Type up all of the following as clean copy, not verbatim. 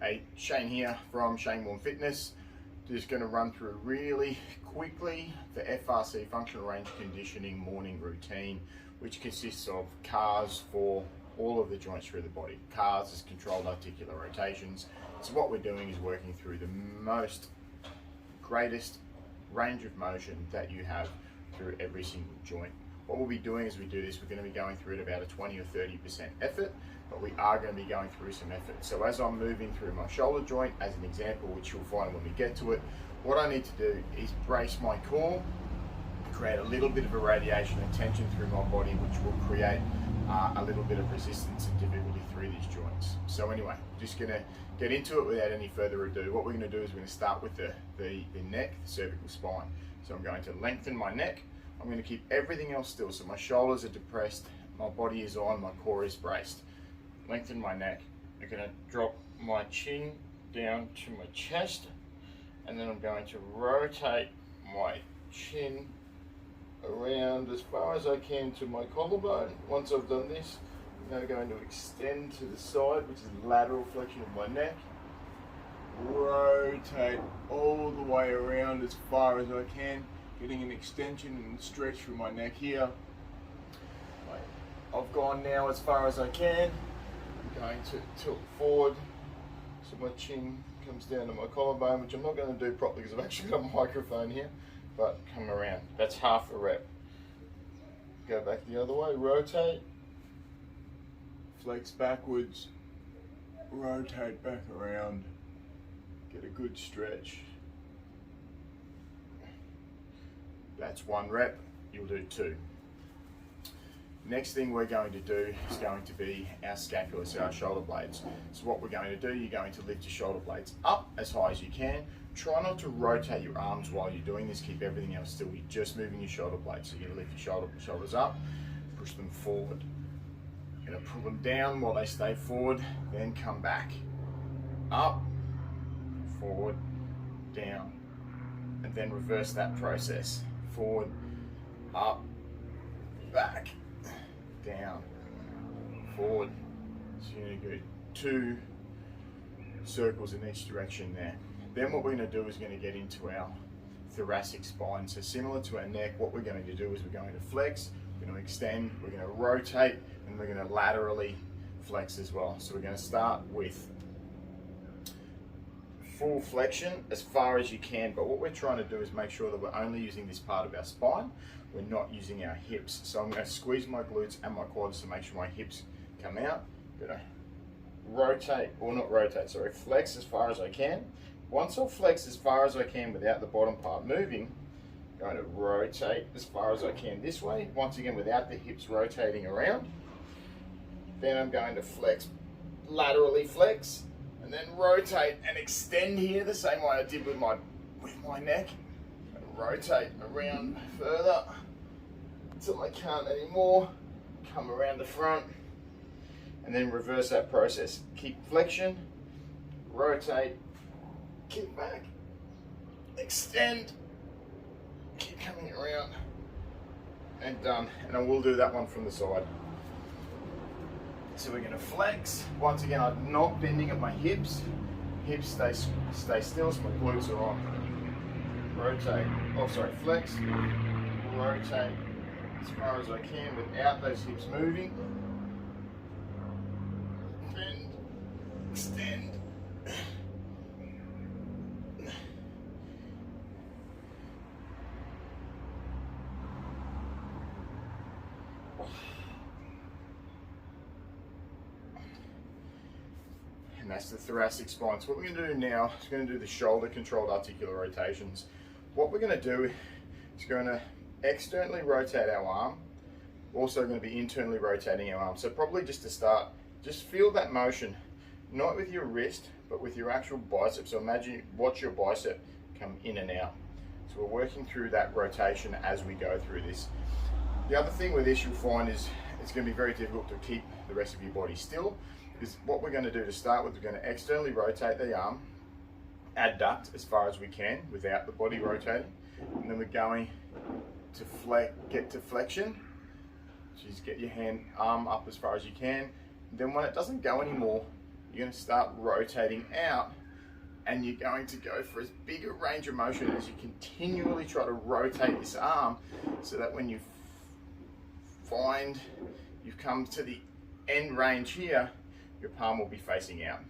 Hey, Shane here from Shane Warren Fitness. Just going to run through really quickly the FRC functional range conditioning morning routine, which consists of CARs for all of the joints through the body. CARs is controlled articular rotations. So what we're doing is working through the greatest range of motion that you have through every single joint. What we'll be doing as we do this, we're going to be going through at about a 20 or 30% effort, but we are going to be going through some effort. So as I'm moving through my shoulder joint, as an example, which you'll find when we get to it, what I need to do is brace my core, create a little bit of a radiation and tension through my body, which will create a little bit of resistance and difficulty through these joints. So anyway, just going to get into it without any further ado. What we're going to do is we're going to start with the neck, the cervical spine. So I'm going to lengthen my neck. I'm going to keep everything else still. So my shoulders are depressed, my body is on, my core is braced. Lengthen my neck. I'm going to drop my chin down to my chest, and then I'm going to rotate my chin around as far as I can to my collarbone. Once I've done this, I'm now going to extend to the side, which is lateral flexion of my neck. Rotate all the way around as far as I can, getting an extension and stretch through my neck here. I've gone now as far as I can. I'm going to tilt forward so my chin comes down to my collarbone, which I'm not going to do properly because I've actually got a microphone here, but come around. That's half a rep. Go back the other way, rotate, flex backwards, rotate back around, get a good stretch. That's one rep, you'll do two. Next thing we're going to do is going to be our scapula, so our shoulder blades. So what we're going to do, you're going to lift your shoulder blades up as high as you can. Try not to rotate your arms while you're doing this, keep everything else still. You're just moving your shoulder blades. So you're going to lift your shoulders up, push them forward. You're going to pull them down while they stay forward, then come back. Up, forward, down, and then reverse that process. Forward, up, back, down, forward. So you're going to do 2 circles in each direction there. Then what we're going to do is going to get into our thoracic spine. So similar to our neck, what we're going to do is we're going to flex, we're going to extend, we're going to rotate, and we're going to laterally flex as well. So we're going to start with full flexion as far as you can, but what we're trying to do is make sure that we're only using this part of our spine, we're not using our hips. So I'm going to squeeze my glutes and my quads to make sure my hips come out. I'm going to rotate, or not rotate, sorry, flex as far as I can. Once I've flexed as far as I can without the bottom part moving, I'm going to rotate as far as I can this way, once again without the hips rotating around. Then I'm going to flex, laterally flex, and then rotate and extend here the same way I did with my neck. And rotate around further until I can't anymore. Come around the front and then reverse that process. Keep flexion, rotate, kick back, extend, keep coming around, and done. And I will do that one from the side. So we're going to flex. Once again, I'm not bending at my hips. Hips stay still, so my glutes are on. Rotate, oh sorry, flex, rotate as far as I can without those hips moving. Bend, extend. And that's the thoracic spine. So what we're going to do now is going to do the shoulder controlled articular rotations. What we're going to do is going to externally rotate our arm, also going to be internally rotating our arm. So probably just to start, just feel that motion, not with your wrist, but with your actual bicep. So imagine, watch your bicep come in and out. So we're working through that rotation as we go through this. The other thing with this you'll find is it's going to be very difficult to keep the rest of your body still. Because what we're going to do to start with, we're going to externally rotate the arm, adduct as far as we can without the body rotating, and then we're going to get to flexion. Just get your arm up as far as you can. Then when it doesn't go anymore, you're going to start rotating out, and you're going to go for as big a range of motion as you continually try to rotate this arm, so that when you find you've come to the end range here, your palm will be facing out.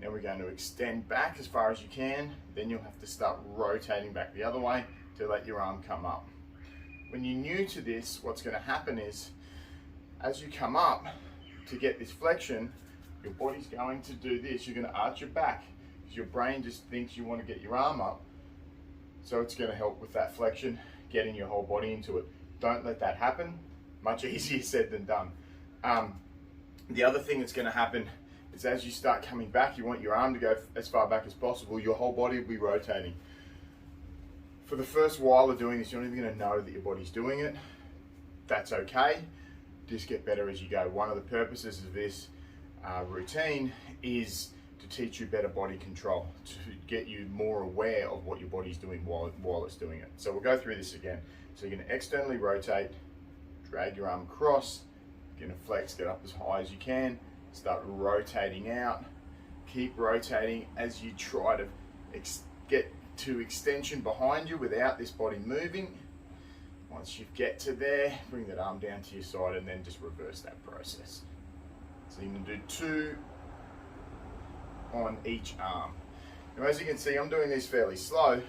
Now we're going to extend back as far as you can, then you'll have to start rotating back the other way to let your arm come up. When you're new to this, what's going to happen is, as you come up to get this flexion, your body's going to do this. You're going to arch your back because your brain just thinks you want to get your arm up. So it's going to help with that flexion, getting your whole body into it. Don't let that happen. Much easier said than done. The other thing that's going to happen is, as you start coming back, you want your arm to go as far back as possible. Your whole body will be rotating. For the first while of doing this, you're not even going to know that your body's doing it. That's okay. Just get better as you go. One of the purposes of this routine is to teach you better body control, to get you more aware of what your body's doing while it's doing it. So we'll go through this again. So you're going to externally rotate, drag your arm across, you're going to flex, get up as high as you can, start rotating out, keep rotating as you try to get to extension behind you without this body moving. Once you get to there, bring that arm down to your side and then just reverse that process. So you're going to do 2 on each arm. Now as you can see, I'm doing this fairly slow.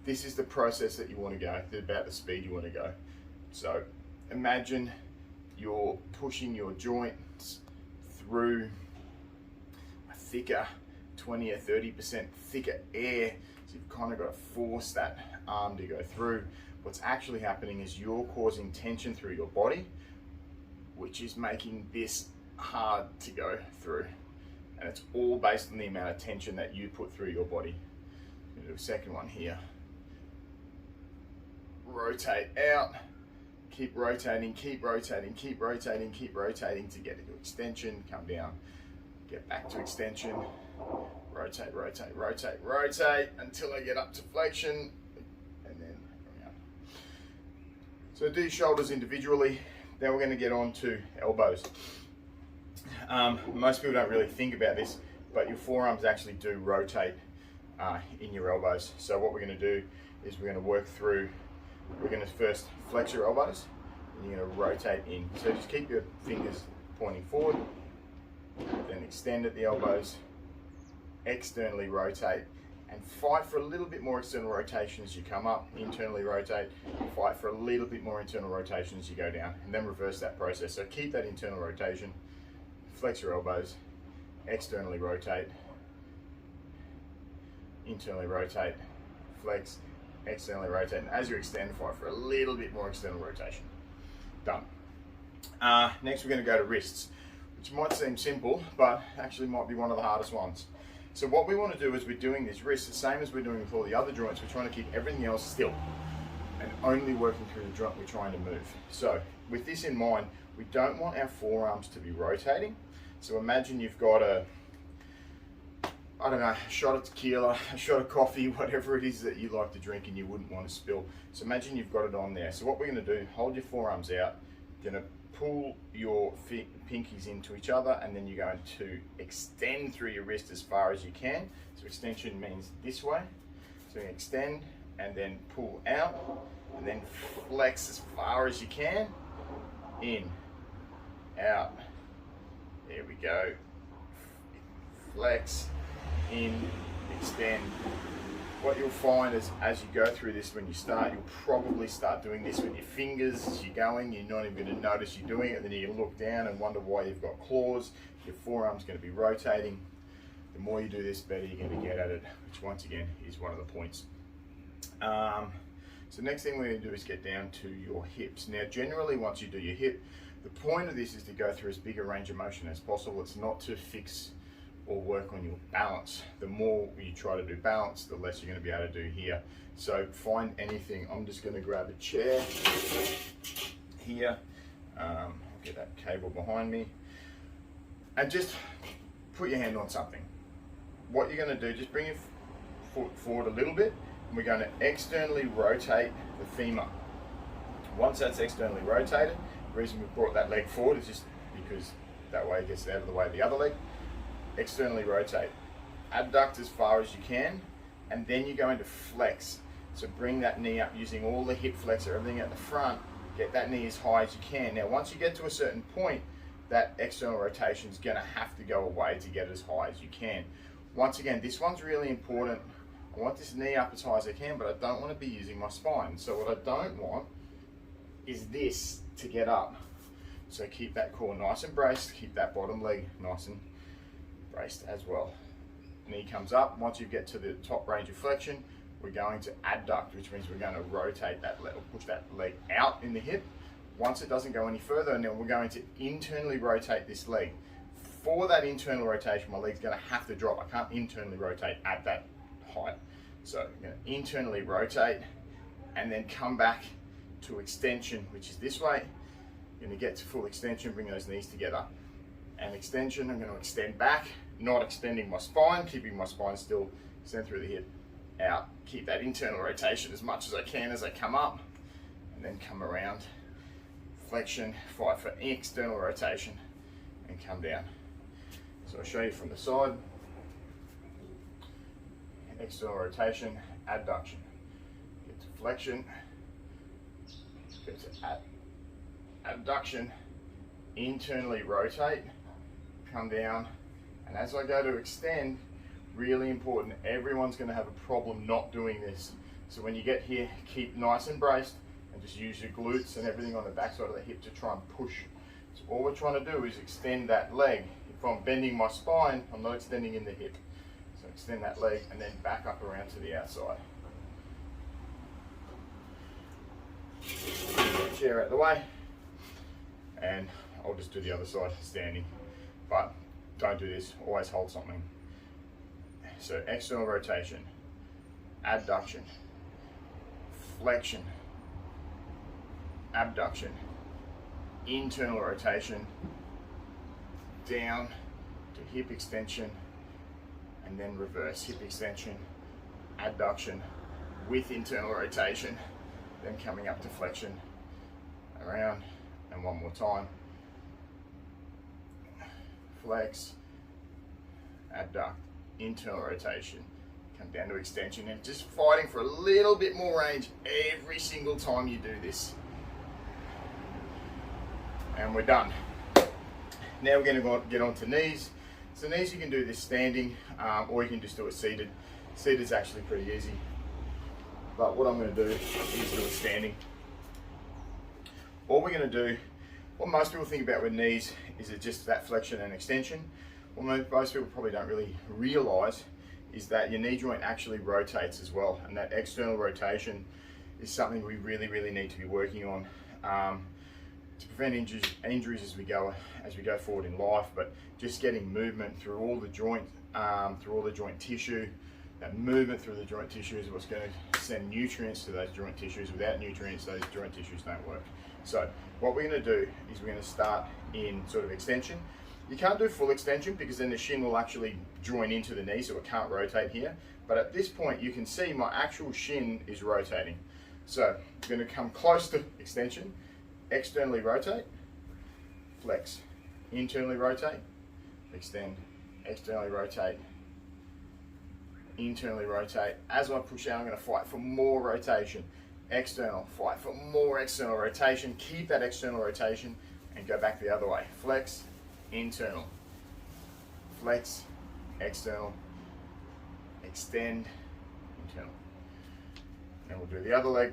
This is the process that you want to go, about the speed you want to go. So imagine you're pushing your joints through a thicker 20 or 30% thicker air. So you've kind of got to force that arm to go through. What's actually happening is you're causing tension through your body, which is making this hard to go through. And it's all based on the amount of tension that you put through your body. I'm going to do a second one here. Rotate out. Keep rotating, keep rotating, keep rotating, keep rotating to get into extension. Come down, get back to extension. Rotate, rotate, rotate, rotate until I get up to flexion, and then bring up. So do shoulders individually. Then we're going to get on to elbows. Most people don't really think about this, but your forearms actually do rotate in your elbows. So what we're going to do is we're going to work through. We're going to first flex your elbows, and you're going to rotate in. So just keep your fingers pointing forward, then extend at the elbows, externally rotate, and fight for a little bit more external rotation as you come up. Internally rotate, fight for a little bit more internal rotation as you go down, and then reverse that process. So keep that internal rotation, flex your elbows, externally rotate, internally rotate, flex, externally rotate, and as you extend, fight for a little bit more external rotation. Done. Next we're going to go to wrists, which might seem simple, but actually might be one of the hardest ones. So what we want to do is we're doing these wrists the same as we're doing with all the other joints. We're trying to keep everything else still and only working through the joint we're trying to move. So with this in mind, we don't want our forearms to be rotating. So imagine you've got a shot of tequila, a shot of coffee, whatever it is that you like to drink and you wouldn't want to spill. So imagine you've got it on there. So what we're going to do, hold your forearms out, you're going to pull your pinkies into each other, and then you're going to extend through your wrist as far as you can. So extension means this way. So you extend and then pull out, and then flex as far as you can. In, out, there we go. Flex, in, extend. What you'll find is as you go through this, when you start, you'll probably start doing this with your fingers as you're going. You're not even going to notice you're doing it. Then you look down and wonder why you've got claws. Your forearm's going to be rotating. The more you do this, the better you're going to get at it, which once again is one of the points. So next thing we're going to do is get down to your hips. Now generally once you do your hip, the point of this is to go through as big a range of motion as possible. It's not to fix or work on your balance. The more you try to do balance, the less you're going to be able to do here. So find anything. I'm just going to grab a chair here. I'll get that cable behind me. And just put your hand on something. What you're going to do, just bring your foot forward a little bit, and we're going to externally rotate the femur. Once that's externally rotated, the reason we brought that leg forward is just because that way it gets out of the way of the other leg. externally rotate. Abduct as far as you can, and then you go into flex. So bring that knee up using all the hip flexor, everything at the front, get that knee as high as you can. Now once you get to a certain point, that external rotation is going to have to go away to get as high as you can. Once again, this one's really important. I want this knee up as high as I can, but I don't want to be using my spine. So what I don't want is this to get up. So keep that core nice and braced, keep that bottom leg nice and braced as well. Knee comes up. Once you get to the top range of flexion, we're going to adduct, which means we're going to rotate that leg, or push that leg out in the hip. Once it doesn't go any further, and then we're going to internally rotate this leg. For that internal rotation, my leg's going to have to drop. I can't internally rotate at that height. So I'm going to internally rotate and then come back to extension, which is this way. I'm going to get to full extension, bring those knees together. And extension, I'm going to extend back, not extending my spine, keeping my spine still, extend through the hip, out. Keep that internal rotation as much as I can as I come up, and then come around. Flexion, fight for external rotation, and come down. So I'll show you from the side. External rotation, adduction. Get to flexion, get to abduction, internally rotate, come down, and as I go to extend, really important, everyone's going to have a problem not doing this. So when you get here, keep nice and braced and just use your glutes and everything on the backside of the hip to try and push. So all we're trying to do is extend that leg. If I'm bending my spine, I'm not extending in the hip. So extend that leg and then back up around to the outside. Chair out the way, and I'll just do the other side standing. But don't do this, always hold something. So external rotation, adduction, flexion, abduction, internal rotation, down to hip extension, and then reverse hip extension, adduction with internal rotation, then coming up to flexion, around, and one more time. Flex, abduct, internal rotation, come down to extension, and just fighting for a little bit more range every single time you do this. And we're done. Now we're going to get on to knees. So knees, you can do this standing, or you can just do it seated. Seated is actually pretty easy. But what I'm going to do is do it standing. All we're going to do, what most people think about with knees is it just that flexion and extension. What most people probably don't really realise is that your knee joint actually rotates as well, and that external rotation is something we really need to be working on to prevent injuries as we go forward in life. But just getting movement through all the joint tissue. That movement through the joint tissue is what's going to send nutrients to those joint tissues. Without nutrients, those joint tissues don't work. So what we're going to do is we're going to start in sort of extension. You can't do full extension because then the shin will actually join into the knee, so it can't rotate here. But at this point, you can see my actual shin is rotating. So I'm going to come close to extension, externally rotate, flex, internally rotate, extend, externally rotate, internally rotate. As I push out, I'm going to fight for more rotation. External, fight for more external rotation. Keep that external rotation and go back the other way. Flex, internal, flex, external, extend, internal. And we'll do the other leg.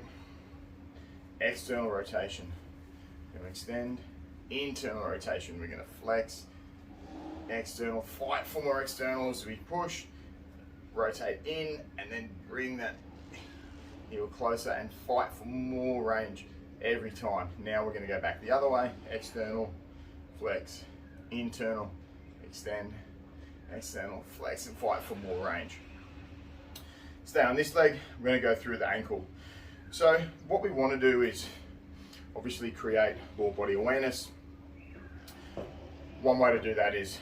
External rotation. We're going to extend, internal rotation. We're going to flex, external, fight for more external as we push. Rotate in and then bring that heel closer and fight for more range every time. Now we're going to go back the other way. External, flex, internal, extend, external, flex, and fight for more range. Stay on this leg. We're going to go through the ankle. So what we want to do is obviously create more body awareness. One way to do that is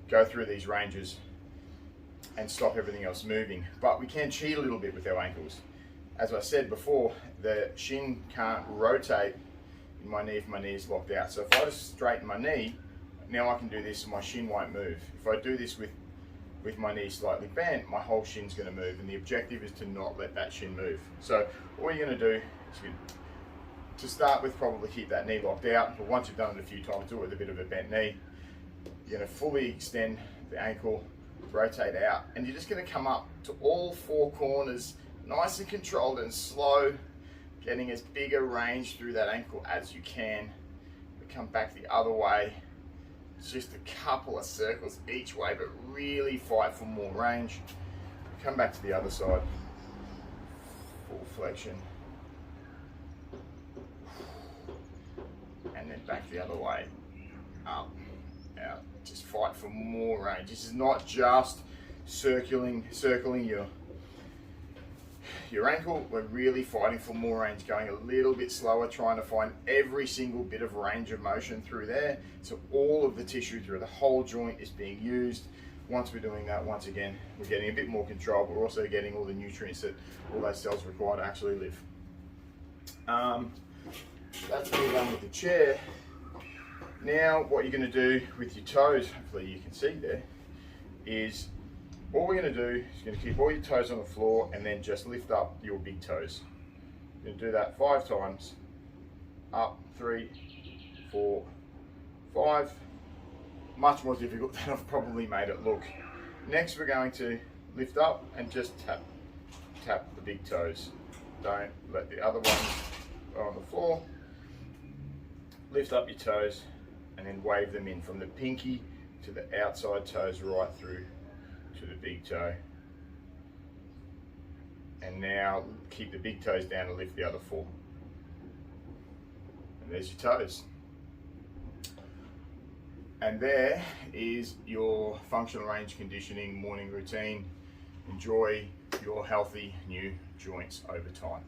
go through these ranges and stop everything else moving. But we can cheat a little bit with our ankles. As I said before, the shin can't rotate in my knee if my knee is locked out. So if I just straighten my knee, now I can do this and my shin won't move. If I do this with my knee slightly bent, my whole shin's going to move, and the objective is to not let that shin move. So all you're going to do is, to start with, probably keep that knee locked out, but once you've done it a few times, do it with a bit of a bent knee. You're going to fully extend the ankle, rotate out, and you're just going to come up to all four corners, nice and controlled and slow, getting as big a range through that ankle as you can. We come back the other way. It's just a couple of circles each way, but really fight for more range. Come back to the other side. Full flexion. And then back the other way. Up, out. Just fight for more range. This is not just circling your ankle. We're really fighting for more range, going a little bit slower, trying to find every single bit of range of motion through there. So all of the tissue through the whole joint is being used. Once we're doing that, once again, we're getting a bit more control, but we're also getting all the nutrients that all those cells require to actually live. That's all done with the chair. Now what you're going to do with your toes, hopefully you can see there, is all we're going to do is going to keep all your toes on the floor and then just lift up your big toes. You're going to do that 5 times. Up, 3, 4, 5. Much more difficult than I've probably made it look. Next we're going to lift up and just tap the big toes. Don't let the other ones go on the floor. Lift up your toes and then wave them in from the pinky to the outside toes right through to the big toe. And now keep the big toes down and lift the other 4. And there's your toes. And there is your functional range conditioning morning routine. Enjoy your healthy new joints over time.